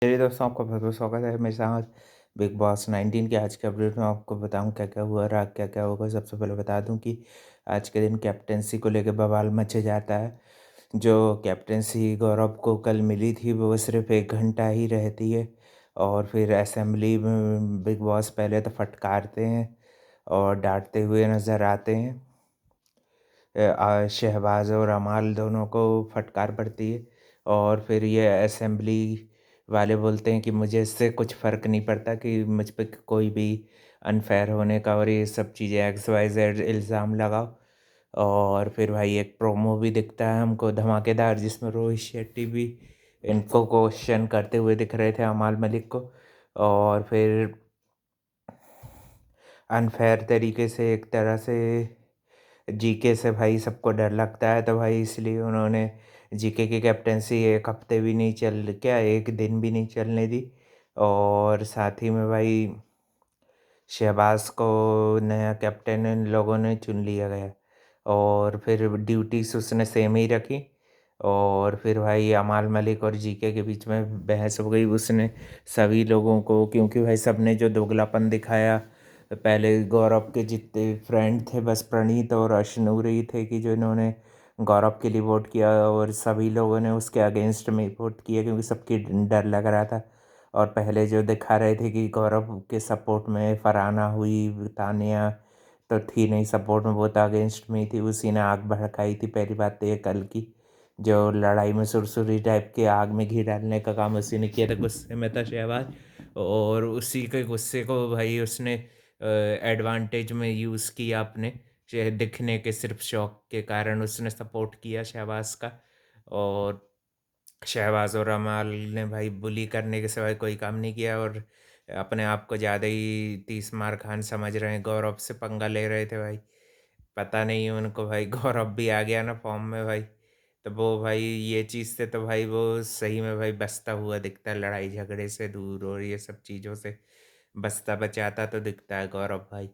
मेरे दोस्तों, आपका बहुत-बहुत स्वागत है मेरे साथ बिग बॉस 19 के आज के अपडेट में। आपको बताऊँ क्या-क्या हुआ और आगे क्या-क्या होगा। सबसे पहले बता दूँ कि आज के दिन कैप्टेंसी को लेके बवाल मचे जाता है। जो कैप्टेंसी गौरव को कल मिली थी, वो सिर्फ़ 1 घंटा ही रहती है और फिर असेंबली में बिग बॉस पहले तो फटकारते हैं और डाँटते हुए नज़र आते हैं। शहबाज़ और अमाल दोनों को फटकार पड़ती है और फिर ये असेंबली वाले बोलते हैं कि मुझे इससे कुछ फ़र्क नहीं पड़ता कि मुझ पे कोई भी अनफ़ेयर होने का और ये सब चीज़ें एक्स वाई ज़ेड इल्ज़ाम लगाओ। और फिर भाई एक प्रोमो भी दिखता है हमको धमाकेदार, जिसमें रोहित शेट्टी भी इनको क्वेश्चन करते हुए दिख रहे थे अमाल मलिक को। और फिर अनफ़ेयर तरीके से एक तरह से जीके से भाई सबको डर लगता है, तो भाई इसलिए उन्होंने जीके की कैप्टेंसी 1 हफ्ते भी नहीं चल क्या 1 दिन भी नहीं चलने दी। और साथ ही में भाई शहबाज़ को नया कैप्टन इन लोगों ने चुन लिया गया और फिर ड्यूटीज़ उसने सेम ही रखी। और फिर भाई अमाल मलिक और जीके के बीच में बहस हो गई। उसने सभी लोगों को, क्योंकि भाई सबने जो दोगलापन दिखाया, पहले गौरव के जितने फ्रेंड थे बस प्रणीत और अशनूर ही थे कि जिन्होंने गौरव के लिए वोट किया और सभी लोगों ने उसके अगेंस्ट में वोट किया क्योंकि सबकी डर लग रहा था। और पहले जो दिखा रहे थे कि गौरव के सपोर्ट में फरहाना हुई, तानिया तो थी नहीं सपोर्ट में, वो तो अगेंस्ट में ही थी। उसी ने आग भड़काई थी। पहली बात तो ये कल की जो लड़ाई में सुरसुरी टाइप के आग में घी डालने का काम उसी ने किया था, गुस्से में था शहबाज। और उसी के गुस्से को भाई उसने एडवांटेज में यूज़ किया अपने दिखने के सिर्फ शौक के कारण उसने सपोर्ट किया शहबाज का। और शहबाज और अमाल ने भाई बुली करने के सिवाय कोई काम नहीं किया और अपने आप को ज़्यादा ही तीस मार खान समझ रहे हैं, गौरव से पंगा ले रहे थे भाई। पता नहीं उनको भाई गौरव भी आ गया ना फॉर्म में भाई, तो वो भाई ये चीज़ से तो भाई वो सही में भाई बचता हुआ दिखता है, लड़ाई झगड़े से दूर और ये सब चीज़ों से बचता बचाता तो दिखता है गौरव भाई।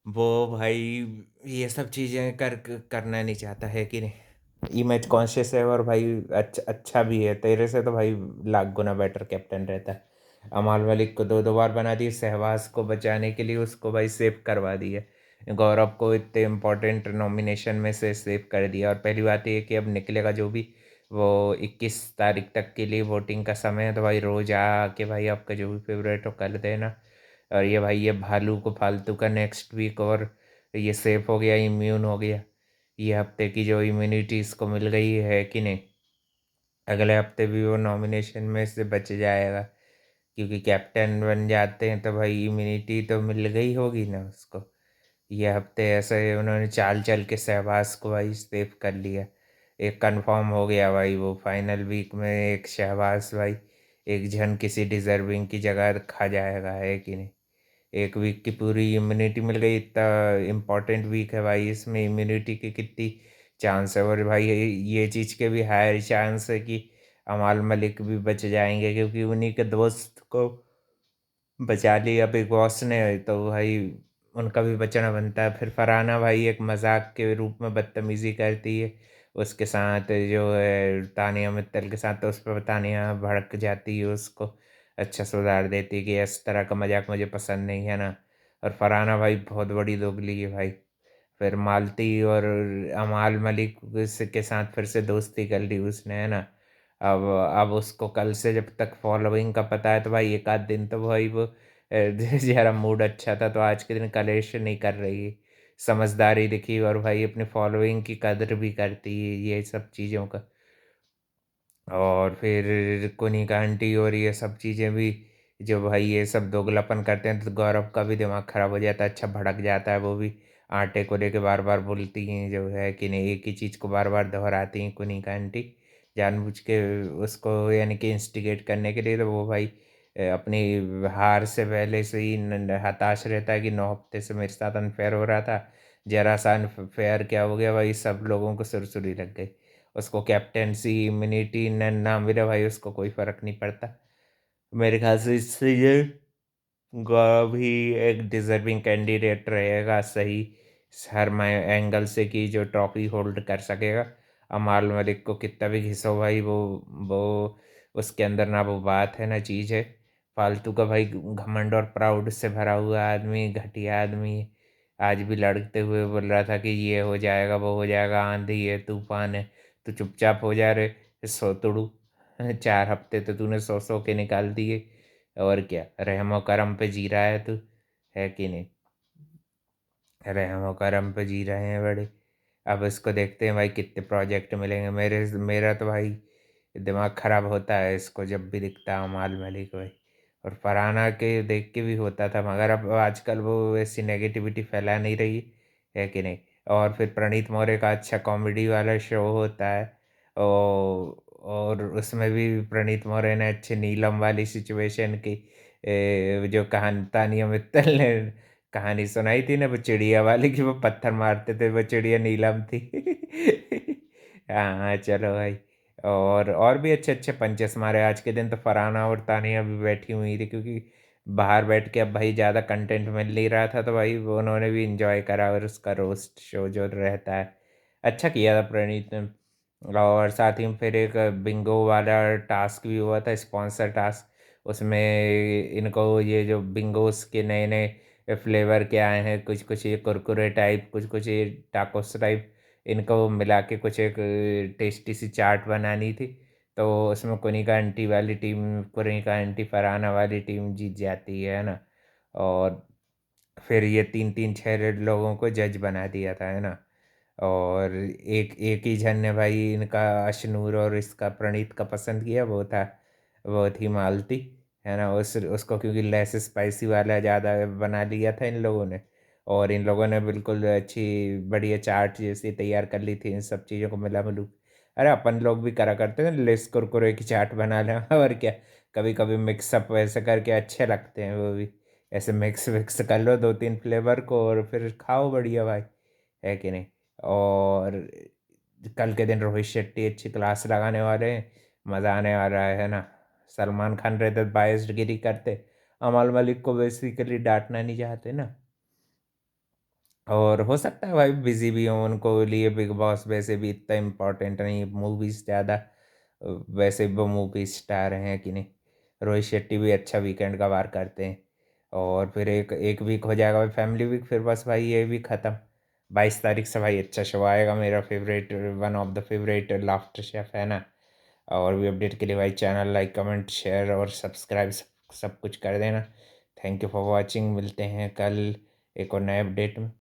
वो भाई ये सब चीज़ें करना नहीं चाहता है कि नहीं। इमेज कॉन्शियस है और भाई अच्छा भी है। तेरे से तो भाई लाख गुना बेटर कैप्टन रहता है। अमाल मलिक को 2-2 बार बना दिए, सहवाग को बचाने के लिए उसको भाई सेव करवा दिया। गौरव को इतने इम्पोर्टेंट नॉमिनेशन में से सेव कर दिया। और पहली बात ये कि अब निकलेगा जो भी, वो 21 तारीख तक के लिए वोटिंग का समय है, तो भाई रोज़ आके भाई आपका जो भी फेवरेट हो कर देना। और ये भाई ये भालू को फालतू का नेक्स्ट वीक और ये सेफ हो गया, इम्यून हो गया। ये हफ्ते की जो इम्यूनिटी इसको मिल गई है कि नहीं, अगले हफ्ते भी वो नॉमिनेशन में से बच जाएगा क्योंकि कैप्टन बन जाते हैं तो भाई इम्यूनिटी तो मिल गई होगी ना उसको। ये हफ्ते ऐसे उन्होंने चाल चल के शहबाज को भाई सेफ कर लिया। एक कंफर्म हो गया भाई वो फाइनल वीक में एक शहबाज भाई एक जन किसी डिजर्विंग की जगह खा जाएगा, है कि नहीं। एक वीक की पूरी इम्यूनिटी मिल गई। इतना इम्पोर्टेंट वीक है भाई, इसमें इम्यूनिटी की कितनी चांस है। और भाई ये चीज़ के भी हायर चांस है कि अमाल मलिक भी बच जाएंगे क्योंकि उन्हीं के दोस्त को बचा लिया बिग बॉस ने, तो भाई उनका भी बचना बनता है। फिर फरहाना भाई एक मजाक के रूप में बदतमीज़ी करती है उसके साथ, जो है तानिया मित्तल के साथ, तो उस पर तानिया भड़क जाती है, उसको अच्छा सुधार देती है कि इस तरह का मजाक मुझे पसंद नहीं है ना। और फरहाना भाई बहुत बड़ी दोगली है भाई। फिर मालती और अमाल मलिक के साथ फिर से दोस्ती कर ली उसने, है ना। अब उसको कल से जब तक फॉलोइंग का पता है तो भाई एक आध दिन तो भाई वो ज़रा मूड अच्छा था तो आज के दिन कलेश नहीं कर रही है। समझदारी दिखी और भाई अपनी फॉलोइंग की कदर भी करती है ये सब चीज़ों का। और फिर कोनिका आंटी और ये सब चीज़ें भी, जो भाई ये सब दोगलापन करते हैं तो गौरव का भी दिमाग ख़राब हो जाता है, अच्छा भड़क जाता है वो भी। आटे को लेके बार बार बोलती हैं जो है कि नहीं, एक ही चीज़ को बार बार दोहराती हैं कोनिका आंटी जानबूझ के उसको, यानी कि इंस्टिगेट करने के लिए। तो वो भाई अपनी हार से पहले से ही हताश रहता है कि 9 हफ्ते से मेरे साथ अनफेयर हो रहा था, जरा सा अनफेयर क्या हो गया भाई, सब लोगों को सुरसुरी लग गई। उसको कैप्टेंसी इम्यूनिटी न ना मिले भाई उसको कोई फ़र्क नहीं पड़ता। मेरे ख़्याल से इससे ये गौरव ही एक डिज़र्विंग कैंडिडेट रहेगा सही हर मैं एंगल से कि जो ट्रॉफ़ी होल्ड कर सकेगा। अमाल मलिक को कितना भी घिसो भाई वो उसके अंदर ना वो बात है ना चीज़ है। फालतू का भाई घमंड और प्राउड से भरा हुआ आदमी, घटिया आदमी। आज भी लड़ते हुए बोल रहा था कि ये हो जाएगा, वो हो जाएगा, आंधी है, तूफान है। तू चुपचाप हो जा रे सोतुड़ू। 4 हफ्ते तो तूने सो के निकाल दिए। और क्या रहमो करम पे जी रहा है तू, है कि नहीं? रहमो करम पे जी रहे हैं बड़े। अब इसको देखते हैं भाई कितने प्रोजेक्ट मिलेंगे। मेरा तो भाई दिमाग ख़राब होता है इसको जब भी दिखता है अमाल मलिक भाई। और फरहाना के देख के भी होता था, मगर अब आजकल वो ऐसी नेगेटिविटी फैला नहीं रही, है कि नहीं? और फिर प्रणीत मौर्य का अच्छा कॉमेडी वाला शो होता है। और उसमें भी प्रणीत मौर्य ने अच्छे नीलम वाली सिचुएशन की जो कहानी तानिया मित्तल ने कहानी सुनाई थी ना, वो चिड़िया वाली की, वो पत्थर मारते थे, वो चिड़िया नीलम थी। हाँ हाँ, चलो भाई। और भी अच्छे अच्छे पंचेस मारे आज के दिन। तो फरहाना और तानिया भी बैठी हुई थी, क्योंकि बाहर बैठ के अब भाई ज़्यादा कंटेंट मिल नहीं रहा था, तो भाई वो उन्होंने भी इंजॉय करा। और उसका रोस्ट शो जो रहता है अच्छा किया था प्रणीत ने। और साथ ही में फिर एक बिंगो वाला टास्क भी हुआ था, स्पॉन्सर टास्क। उसमें इनको ये जो बिंगोस के नए नए फ्लेवर के आए हैं, कुछ कुछ ये कुरकुरे टाइप, कुछ कुछ ये टाकोस टाइप, इनको मिला के कुछ एक टेस्टी सी चाट बनानी थी। तो उसमें कुनिका आंटी वाली टीम, कुनिका आंटी फरहाना वाली टीम जीत जाती है ना। और फिर ये 3-3 6 लोगों को जज बना दिया था, है ना। और एक एक ही जन ने भाई इनका अशनूर और इसका प्रणीत का पसंद किया, वो थी मालती, है ना। उसको क्योंकि लेस स्पाइसी वाला ज़्यादा बना लिया था इन लोगों ने। और इन लोगों ने बिल्कुल अच्छी बढ़िया चाट जैसी तैयार कर ली थी इन सब चीज़ों को मिला मिलू। अरे अपन लोग भी करा करते हैं, लेस कुरकुरे की चाट बना लें। और क्या, कभी कभी मिक्सअप वैसे करके अच्छे लगते हैं वो भी। ऐसे मिक्स विक्स कर लो 2-3 फ्लेवर को और फिर खाओ बढ़िया भाई, है कि नहीं? और कल के दिन रोहित शेट्टी अच्छी क्लास लगाने वाले हैं, मज़ा आने वाला है ना। सलमान खान रहते तो बाइस्ड गिरी करते, अमल मलिक को बेसिकली डांटना नहीं चाहते ना। और हो सकता है भाई बिजी भी हो, उनको लिए बिग बॉस वैसे भी इतना इम्पोर्टेंट नहीं, मूवीज़ ज़्यादा। वैसे भी वो मूवी स्टार हैं कि नहीं। रोहित शेट्टी भी अच्छा वीकेंड का वार करते हैं। और फिर एक एक वीक हो जाएगा भाई फैमिली वीक, फिर बस भाई ये भी ख़त्म। 22 तारीख से भाई अच्छा शो आएगा, मेरा favourite, one of the favourite laughter chef, है ना। और भी अपडेट के लिए भाई चैनल लाइक कमेंट शेयर और सब्सक्राइब सब कुछ कर देना। थैंक यू फॉर वॉचिंग, मिलते हैं कल एक और नए अपडेट में।